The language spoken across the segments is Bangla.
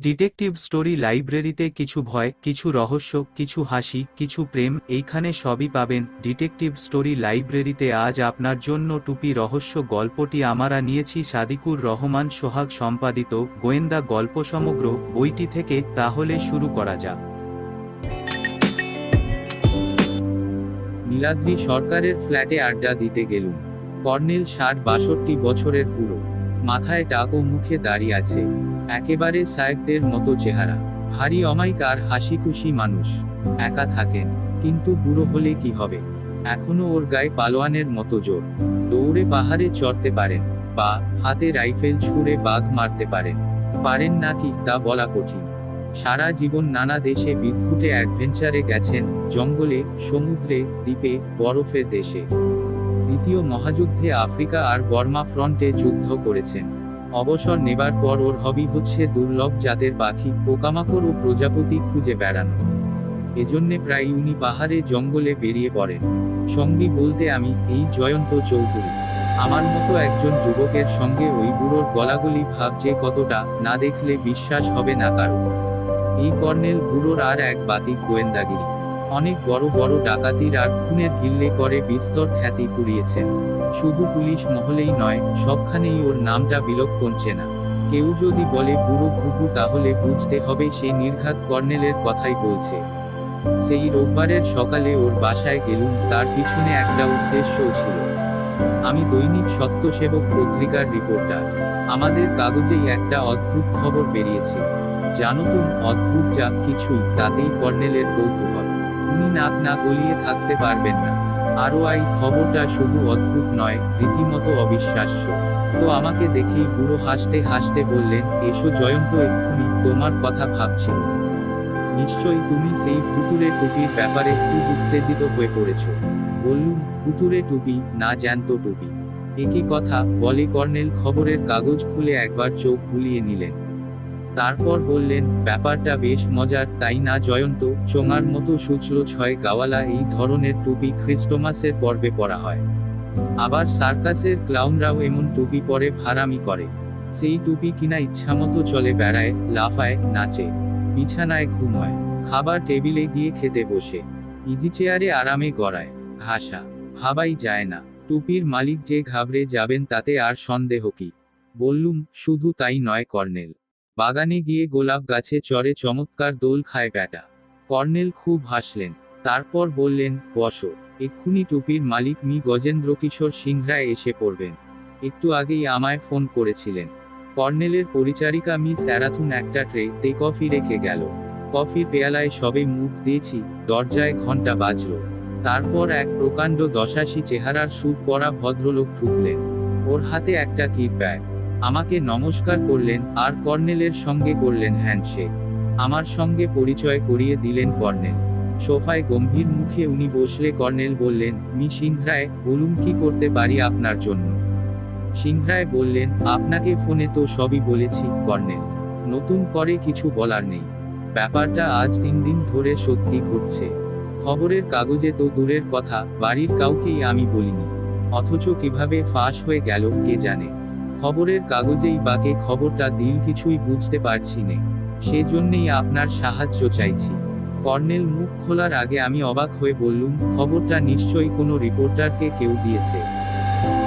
ডিটেকটিভ স্টোরি লাইব্রেরিতে কিছু ভয়, কিছু রহস্য, কিছু হাসি, কিছু প্রেম, এইখানে সবই পাবেন। ডিটেকটিভ স্টোরি লাইব্রেরিতে আজ আপনার জন্য টুপি রহস্য গল্পটি আমরা নিয়েছি সাদিকুর রহমান সোহাগ সম্পাদিত গোয়েন্দা গল্প সমগ্র বইটি থেকে। তাহলে শুরু করা যাক। নীলাদ্রি সরকারের ফ্ল্যাটে আড্ডা দিতে গেলুম। কর্নেল ৬০-৬২ বছরের বুড়ো, মাথায় টাক ও মুখে দাড়ি আছে, একেবারে সাহেবদের মতো চেহারা, ভারী অমায়িক আর হাসি খুশি মানুষ। একা থাকেন, কিন্তু বুড়ো হলে কি হবে, এখনো ওর গায়ে পালোয়ানের মতো জোর। দৌড়ে পাহাড়ে চড়তে পারেন, বা হাতে রাইফেল ছুঁড়ে বাঘ মারতে পারেন। পারেন নাকি তা বলা কঠিন। সারা জীবন নানা দেশে বিদঘুটে অ্যাডভেঞ্চারে গেছেন, জঙ্গলে, সমুদ্রে, দ্বীপে, বরফের দেশে। দ্বিতীয় মহাযুদ্ধে আফ্রিকা আর বর্মা ফ্রন্টে যুদ্ধ করেছেন। অবসর নেবার পর ওর হবি হচ্ছে দুর্লভ জাতের পাখি, পোকামাকড় ও প্রজাপতি খুঁজে বেড়ানো। এজন্যে প্রায় উনি পাহাড়ে জঙ্গলে বেরিয়ে পড়েন। সঙ্গী বলতে আমি, এই জয়ন্ত চৌধুরী। আমার মতো একজন যুবকের সঙ্গে ওই বুড়োর গলাগলি ভাব যে কতটা, না দেখলে বিশ্বাস হবে না কারো। এই কর্নেল বুড়োর আর এক বাতিক গোয়েন্দাগিরি। অনেক বড় বড় ডাকাতির আর খুনের হিল্লে করে বিস্তর খ্যাতি কুড়িয়েছেন। শুধু পুলিশ মহলেই নয়, সবখানেই ওর নামটা বিলক্ষণ চেনা। কেউ যদি বলে বুড়ো ঘুঘু, তাহলে বুঝতে হবে সে নির্ঘাত কর্নেলের কথাই বলছে। সেই রোববারের সকালে ওর বাসায় গেলুম, তার পিছনে একটা উদ্দেশ্যও ছিল। আমি দৈনিক সত্যসেবক পত্রিকার রিপোর্টার। আমাদের কাগজেই একটা অদ্ভুত খবর বেরিয়েছে। জানো তো, অদ্ভুত যা কিছুই, তাতেই কর্নেলের কৌতূহল। উনি নাক না গলিয়ে থাকতে পারবেন না। আরও এই খবরটা শুধু অদ্ভুত নয়, রীতিমতো অবিশ্বাস্য। তো আমাকে দেখেই বুড়ো হাসতে হাসতে বললেন, এসো জয়ন্ত, এক্ষুনি তোমার কথা ভাবছি। নিশ্চয়ই তুমি সেই ভুতুড়ে টুপির ব্যাপারে খুব উত্তেজিত হয়ে পড়েছ। বললুম, ভুতুড়ে টুপি না, জ্যান্ত টুপি। একই কথা, বলে কর্নেল খবরের কাগজ খুলে একবার চোখ বুলিয়ে নিলেন। তারপর বললেন, ব্যাপারটা বেশ মজার, তাই না জয়ন্ত? চোঙার মতো সূচল ৬ গাওয়ালা এই ধরনের টুপি খ্রিস্টমাসের পর্বে পরা হয়। আবার সার্কাসের ক্লাউনরাও এমন টুপি পরে ফারামি করে। সেই টুপি কিনা ইচ্ছামতো চলে বেড়ায়, লাফায়, নাচে, বিছানায় ঘুমায়, খাবার টেবিলে গিয়ে খেতে বসে, ইজি চেয়ারে আরামে গড়ায়, ঘাসা। ভাবাই যায় না, টুপির মালিক যে ঘাবড়ে যাবেন তাতে আর সন্দেহ কি। বললুম, শুধু তাই নয় কর্নেল, বাগানে গিয়ে গোলাপ গাছে চড়ে চমৎকার দোল খায় ব্যাটা। কর্নেল খুব হাসলেন। তারপর বললেন, বসো, এক্ষুনি টুপির মালিক মি গজেন্দ্রকিশোর সিংহরায় এসে পড়বেন। একটু আগেই আমায় ফোন করেছিলেন। কর্নেলের পরিচারিকা মিস অ্যারাথুন একটা ট্রেতে কফি রেখে গেল। কফির পেয়ালায় সবে মুখ দিয়েছি, দরজায় ঘন্টা বাজল। তারপর এক প্রকাণ্ড ৮০ চেহারার স্যুট পরা ভদ্রলোক ঢুকলেন। ওর হাতে একটা কিট ব্যাগ। আমাকে নমস্কার করলেন, আর কর্নেলের সঙ্গে করলেন হ্যান্ডশেক। আমার সঙ্গে পরিচয় করিয়ে দিলেন কর্নেল। সোফায় গম্ভীর মুখে উনি বসলে কর্নেল বললেন, মি সিংহরায়, বলুন কি করতে পারি আপনার জন্য। সিংহরায় বললেন, আপনাকে ফোনে তো সবই বলেছি কর্নেল, নতুন করে কিছু বলার নেই। ব্যাপারটা আজ ৩ দিন ধরে সত্যি ঘটছে। খবরের কাগজে তো দূরের কথা, বাড়ির কাউকেই আমি বলিনি। অথচ কিভাবে ফাঁস হয়ে গেল কে জানে। খবরের কাগজেই বাকে খবরটা দিল কিছুই বুঝতে পারছি নে। সেজন্যেই আপনার সাহায্য চাইছি। কর্নেল মুখ খোলার আগে আমি অবাক হয়ে বললুম, খবরটা নিশ্চয়ই কোনো রিপোর্টারকে কেউ দিয়েছে,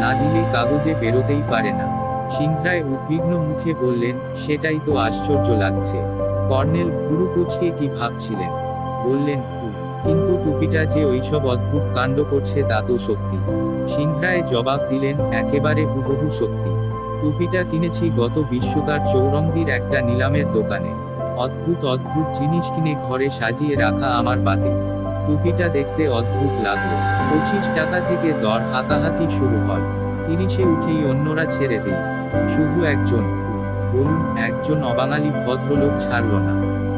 না দিলে কাগজে বেরোতেই পারে না। সিংহরায় উদ্বিগ্ন মুখে বললেন, সেটাই তো আশ্চর্য লাগছে। কর্নেল ভুরু কুঁচকে কি ভাবছিলেন। বললেন, কিন্তু টুপিটা যে ওইসব অদ্ভুত কাণ্ড করছে তা তো সত্যি। সিংহরায় জবাব দিলেন, একেবারে হুবহু সত্যি। টুপিটা কিনেছি গত বিশ্বকার চৌরঙ্গীর একটা নিলামের দোকানে। অদ্ভুত অদ্ভুত জিনিস কিনে ঘরে সাজিয়ে রাখা আমার বাতে। টুপিটা দেখতে অদ্ভুত লাগলো। ২৫ টাকা থেকে দর হাতাহাতি শুরু হয়। ৩০-এ উঠেই অন্যরা ছেড়ে দিই। শুধু একজন, বলুন, একজন অবাঙালি ভদ্রলোক ছাড়ল না,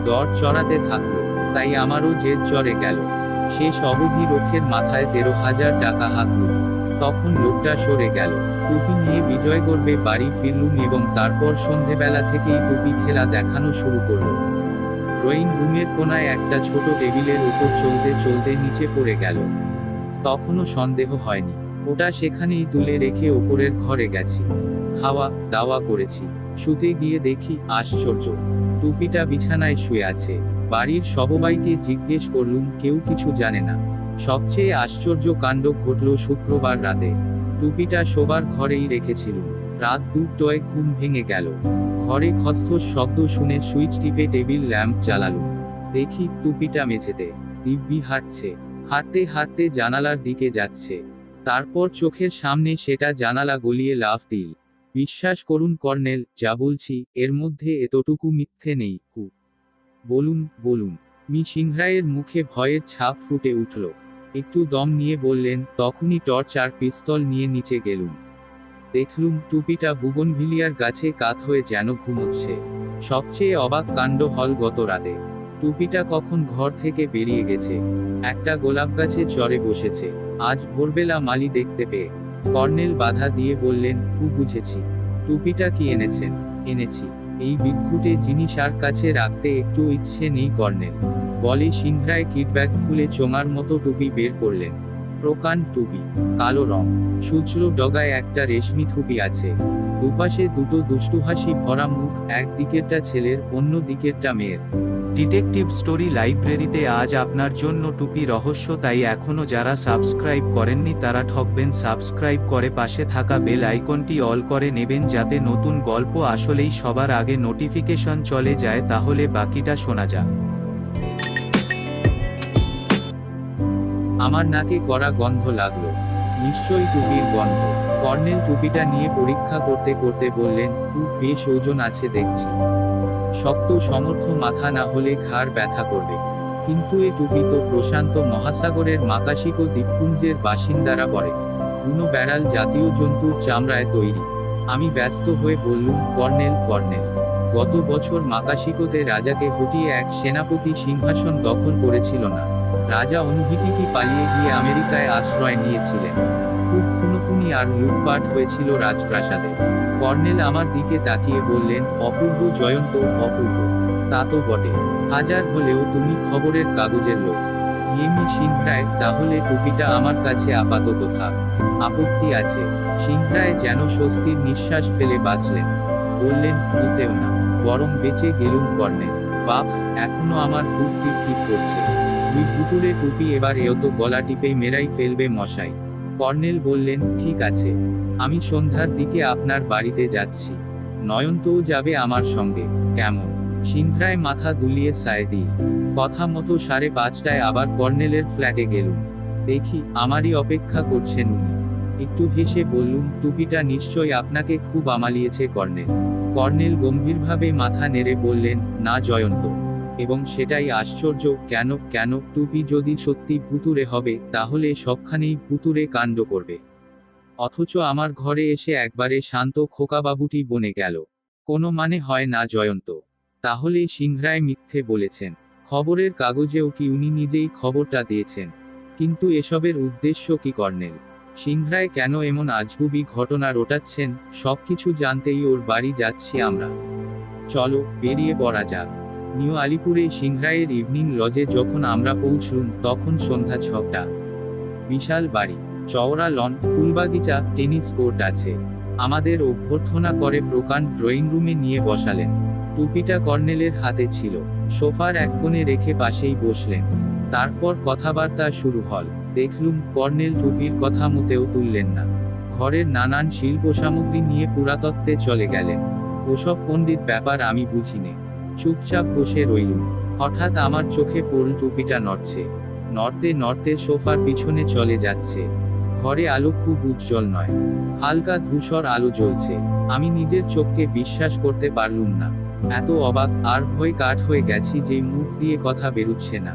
দর চড়াতে থাকলো। তাই আমারও জেদ চড়ে গেল। শেষ অবধি রোখের মাথায় ১৩,০০০ টাকা হাঁকল। তখন লোকটা সরে গেল। টুপি নিয়ে বিজয়গর্বে বাড়ি ফিরলুম এবং তারপর সন্ধেবেলা থেকেই টুপি খেলা দেখানো শুরু করল। ড্রয়িং রুমের কোনায় একটা ছোট টেবিলের উপর চলতে চলতে নিচে পড়ে গেল। তখনও সন্দেহ হয়নি। ওটা সেখানেই তুলে রেখে ওপরের ঘরে গেছি। খাওয়া দাওয়া করেছি। শুতে গিয়ে দেখি, আশ্চর্য, টুপিটা বিছানায় শুয়ে আছে। বাড়ির সবাইকে জিজ্ঞেস করলুম, কেউ কিছু জানে না। সবচেয়ে আশ্চর্য কাণ্ড ঘটল শুক্রবার রাতে। টুপিটা শোবার ঘরেই রেখেছিলুম। রাত 2টায় ঘুম ভেঙে গেল। ঘরে খসখস শব্দ শুনে সুইচ টিপে টেবিল ল্যাম্প জ্বালালুম। দেখি টুপিটা মেঝেতে দিব্যি হাঁটছে। হাঁটতে হাঁটতে জানালার দিকে যাচ্ছে। তারপর চোখের সামনে সেটা জানালা গলিয়ে লাফ দিল। বিশ্বাস করুন কর্নেল, যা বলছি, এর মধ্যে এতটুকু মিথ্যে নেই। বলুন বলুন। মি সিংহরায়ের মুখে ভয়ের ছাপ ফুটে উঠল। একটু দম নিয়ে বললেন, তখনই টর্চ আর পিস্তল নিয়ে নিচে গেলুম। দেখলুম টুপিটা বুগনভিলিয়ার গাছে কাত হয়ে যেন ঘুমোচ্ছে। সবচেয়ে অবাক কাণ্ড হল গত রাতে। টুপিটা কখন ঘর থেকে বেরিয়ে গেছে। একটা গোলাপ গাছে চড়ে বসেছে। আজ ভোরবেলা মালি দেখতে পেয়ে। কর্নেল বাধা দিয়ে বললেন, বুঝেছি। টুপিটা কি এনেছেন? এনেছি। এই বিক্ষুটে জিনিস আর কাছে রাখতে একটু ইচ্ছে নেই কর্নেল। বলে সিংহরায় কিটব্যাগ খুলে চোঙার মতো টুপি বের করলেন। প্রকাণ্ড টুপি, কালো রং, সূচল ডগায় একটা রেশমি থুপি আছে। দুপাশে দুটো দুষ্টুহাসি ভরা মুখ, এক দিকেরটা ছেলের, অন্য দিকেরটা মেয়ের। ডিটেকটিভ স্টোরি লাইব্রেরিতে আজ আপনার জন্য টুপি রহস্য। তাই এখনো যারা সাবস্ক্রাইব করেননি তারা ঠকবেন। সাবস্ক্রাইব করে পাশে থাকা বেল আইকনটি অল করে নেবেন, যাতে নতুন গল্প আসলেই সবার আগে নোটিফিকেশন চলে যায়। তাহলে বাকিটা শোনা যাক। আমার নাকে কড়া গন্ধ লাগলো। নিশ্চয়ই টুপির গন্ধ। কর্নেল টুপিটা নিয়ে পরীক্ষা করতে করতে বললেন, খুব বেশ ওজন আছে দেখছি। শক্ত সমর্থ মাথা না হলে ঘাড় ব্যথা করবে। কিন্তু এ টুপি তো প্রশান্ত মহাসাগরের মাকাশিকো দ্বীপপুঞ্জের বাসিন্দারা পরে। বুনো বেড়াল জাতীয় জন্তুর চামড়ায় তৈরি। আমি ব্যস্ত হয়ে বললুম, কর্নেল কর্নেল, গত বছর মাকাশিকোতে রাজাকে হটিয়ে এক সেনাপতি সিংহাসন দখল করেছিল না? রাজা অনুহিটিকি পালিয়ে গিয়ে আমেরিকায় আশ্রয় নিয়েছিলেন। খুব খুনোখুনি আর লুটপাট হয়েছিল রাজপ্রাসাদে। কর্নেল আমার দিকে তাকিয়ে বললেন, অপূর্ব জয়ন্ত, অপূর্ব। তা তো বটে। হাজার হলেও তুমি খবরের কাগজের লোক। মি সিংহরায়, তাহলে টুপিটা আমার কাছে আপাতত থাক। আপত্তি আছে? সিংহরায় যেন স্বস্তির নিঃশ্বাস ফেলে বাঁচলেন। বললেন, ভুলতেও না, বরং বেঁচে গেলুম কর্নেল। বাপস, এখনো আমার বুক টিপ করছে। দুই পুতুলে টুপি এবার এত গলা টিপে মেরাই ফেলবে মশাই। কর্নেল বললেন, ঠিক আছে। আমি সন্ধ্যার দিকে আপনার বাড়িতে যাচ্ছি। নয়নতও যাবে আমার সঙ্গে। কেমন? সিংহরায় মাথা দুলিয়ে সায় দিই। কথা মতো 5:30টায় আবার কর্নেলের ফ্ল্যাটে গেলুম। দেখি আমারই অপেক্ষা করছেন উনি। একটু হেসে বললুম, টুপিটা নিশ্চয় আপনাকে খুব আমালিয়েছে কর্নেল। কর্নেল গম্ভীরভাবে মাথা নেড়ে বললেন, না জয়ন্ত। এবং সেটাই আশ্চর্য। কেন? কেন? টুপি যদি সত্যি ভুতুড়ে হবে, তাহলে সবখানেই ভুতুড়ে কাণ্ড করবে। অথচ আমার ঘরে এসে একবারে শান্ত খোকাবাবুটি বনে গেল। কোনো মানে হয় না জয়ন্ত। তাহলে সিংহরায় মিথ্যে বলেছেন। খবরের কাগজেও কি উনি নিজেই খবরটা দিয়েছেন? কিন্তু এসবের উদ্দেশ্য কি কর্নেল? সিংহরায় কেন এমন আজগুবি ঘটনা রটাচ্ছেন? সবকিছু জানতেই ওর বাড়ি যাচ্ছি আমরা। চলো, বেরিয়ে পড়া যাক। নিউ আলিপুরে সিংহরায়ের ইভিনিং লজে যখন আমরা পৌঁছলুম, তখন সন্ধ্যা 6টা। বিশাল বাড়ি, চওড়া লন, ফুলবাগিচা, টেনিস কোর্ট আছে। আমাদের অভ্যর্থনা করে প্রকাণ্ড ড্রয়িং রুমে নিয়ে বসালেন। টুপিটা কর্নেলের হাতে ছিল। সোফার এক কোণে রেখে পাশেই বসলেন। তারপর কথাবার্তা শুরু হল। দেখলুম কর্নেল টুপির কথা মোটেও তুললেন না। ঘরের নানান শিল্প সামগ্রী নিয়ে পুরাতত্ত্বে চলে গেলেন। ওসব পণ্ডিত ব্যাপার আমি বুঝিনে। চুপচাপ বসে রইলুম। হঠাৎ আমার চোখে পড়ল টুপিটা নড়ছে। নড়তে নড়তে সোফার পিছনে চলে যাচ্ছে। ঘরে আলো খুব উজ্জ্বল নয়, হালকা ধূসর আলো জ্বলছে। আমি নিজের চোখকে বিশ্বাস করতে পারলুম না। এত অবাক আর ভয় কাঠ হয়ে গেছি যে মুখ দিয়ে কথা বেরুচ্ছে না।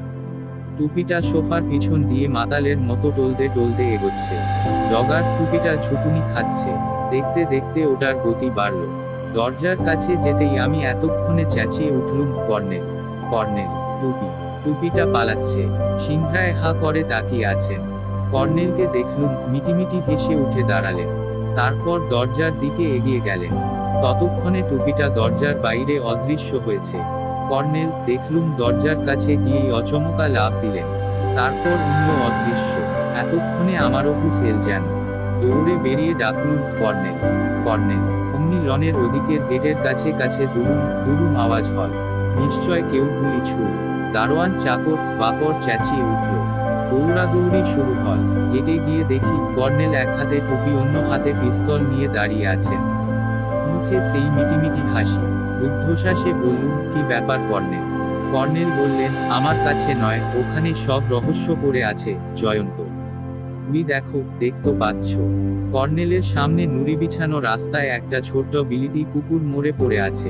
টুপিটা সোফার পিছন দিয়ে মাতালের মতো টলতে টলতে এগোচ্ছে। ডগার টুপিটা ঝুঁকুনি খাচ্ছে। দেখতে দেখতে ওটার গতি বাড়ল। দরজার কাছে যেতেই আমি এতক্ষণে চেঁচিয়ে উঠলুম, কর্নেল কর্নেল। টুপি টুপিটা পালাচ্ছে। সিংহরায় হা করে তাকিয়ে আছেন। কর্নেলকে দেখলুম, মিটিমিটি হেসে উঠে দাঁড়ালেন। তারপর দরজার দিকে এগিয়ে গেলেন। ততক্ষণে টুপিটা দরজার বাইরে অদৃশ্য হয়েছে। কর্নেল দেখলুম দরজার কাছে গিয়েই অচমকা লাফ দিলেন। তারপর উনিও অদৃশ্য। এতক্ষণে আমারও হুঁশেল যেন। দৌড়ে বেরিয়ে ডাকলুম, কর্নেল কর্নেল। অমনি লনের ওদিকের গেটের কাছে কাছে দুরুম দুরুম আওয়াজ হল। নিশ্চয় কেউ গুলি ছুড়। দারোয়ান চাকর বাকর চেঁচিয়ে উঠল। দৌড়াদৌড়ি শুরু হল। গেটে গিয়ে দেখি কর্নেল এক হাতে টুপি অন্য হাতে পিস্তল নিয়ে দাঁড়িয়ে আছেন। মুখে সেই মিটিমিটি হাসি। রুদ্ধশ্বাসে বললুম, কি ব্যাপার কর্নেল? কর্নেল বললেন, আমার কাছে নয়, ওখানে সব রহস্য পড়ে আছে জয়ন্ত। তুমি দেখো, দেখতে পাচ্ছ? কর্নেলের সামনে নুড়ি বিছানো রাস্তায় একটা ছোট্ট বিলিতি কুকুর মরে পড়ে আছে।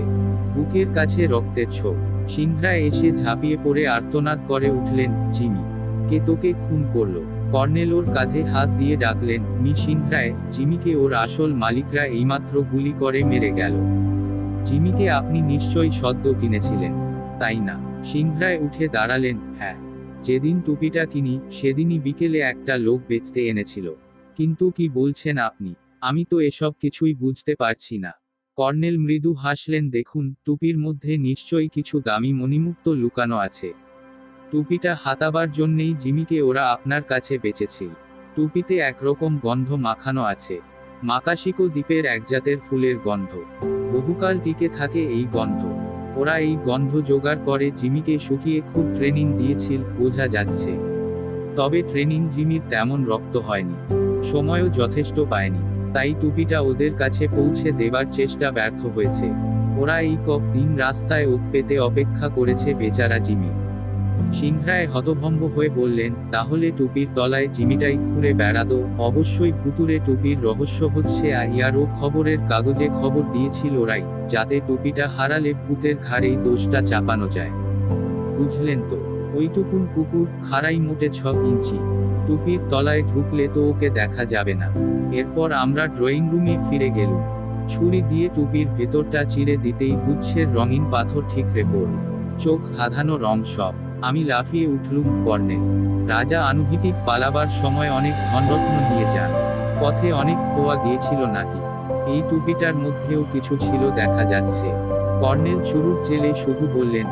বুকের কাছে রক্তের ছোপ। সিংহরা এসে ঝাঁপিয়ে পড়ে আর্তনাদ করে উঠলেন, জিমি, কে তোকে খুন করলো? কর্নেল ওর কাঁধে হাত দিয়ে ডাকলেন, মি সিংহরায়, জিমিকে ওর আসল মালিকরা এইমাত্র গুলি করে মেরে গেল। জিমিকে আপনি নিশ্চয়ই সদ্য কিনেছিলেন, তাই না? সিংহরায় উঠে দাঁড়ালেন, হ্যাঁ। যেদিন টুপিটা কিনি সেদিনই বিকেলে একটা লোক বেচতে এনেছিল। কিন্তু কি বলছেন আপনি? আমি তো এসব কিছুই বুঝতে পারছি না। কর্নেল মৃদু হাসলেন, দেখুন, টুপির মধ্যে নিশ্চয়ই কিছু দামি মণিমুক্ত লুকানো আছে। টুপিটা হাতাবার জন্যেই জিমিকে ওরা আপনার কাছে বেচেছিল। টুপিতে একরকম গন্ধ মাখানো আছে, মাকাশিকো দ্বীপের একজাতের ফুলের গন্ধ। বহুকাল টিকে থাকে এই গন্ধ। ওরা এই গন্ধ জোগাড় করে জিমিকে শুকিয়ে খুব ট্রেনিং দিয়েছিল, বোঝা যাচ্ছে। তবে ট্রেনিং জিমির তেমন রক্ত হয়নি, সময়ও যথেষ্ট পায়নি, তাই টুপিটা ওদের কাছে পৌঁছে দেবার চেষ্টা ব্যর্থ হয়েছে। ওরা এই দিন রাস্তায় ওত পেতে অপেক্ষা করেছে বেচারা জিমি। সিংহরায় হতভম্ব হয়ে বললেন, তাহলে টুপির তলায় জিমিটাই ঘুরে বেড়াতো? অবশ্যই ভুতুরে টুপির রহস্য হচ্ছে ইয়ার ও খবরের কাগজে খবর দিয়েছিল ওরাই, যাতে টুপিটা হারালে ভূতের ঘাড়েই দোষটা চাপানো যায়। বুঝলেন তো? ওইটুকুন কুকুর খাড়াই মোটে 6 ইঞ্চি। টুপির তলায় ঢুকলে তো ওকে দেখা যাবে না। এরপর আমরা ড্রয়িং রুমে ফিরে গেলুম। ছুরি দিয়ে টুপির ভেতরটা চিরে দিতেই গুচ্ছের রঙিন পাথর ঠিকরে পড়ল। চোখ ধাঁধানো রং সব। আমি লাফিয়ে উঠলুম, কর্নেল, রাজা আনুহিটিক পালাবার সময় অনেক ধনরত্ন নিয়ে যান। পথে অনেক খোয়া গিয়েছিল নাকি? এই টুপিটার মধ্যেও কিছু ছিল দেখা যাচ্ছে। কর্নেল চুরুট জেলে শুধু বললেন,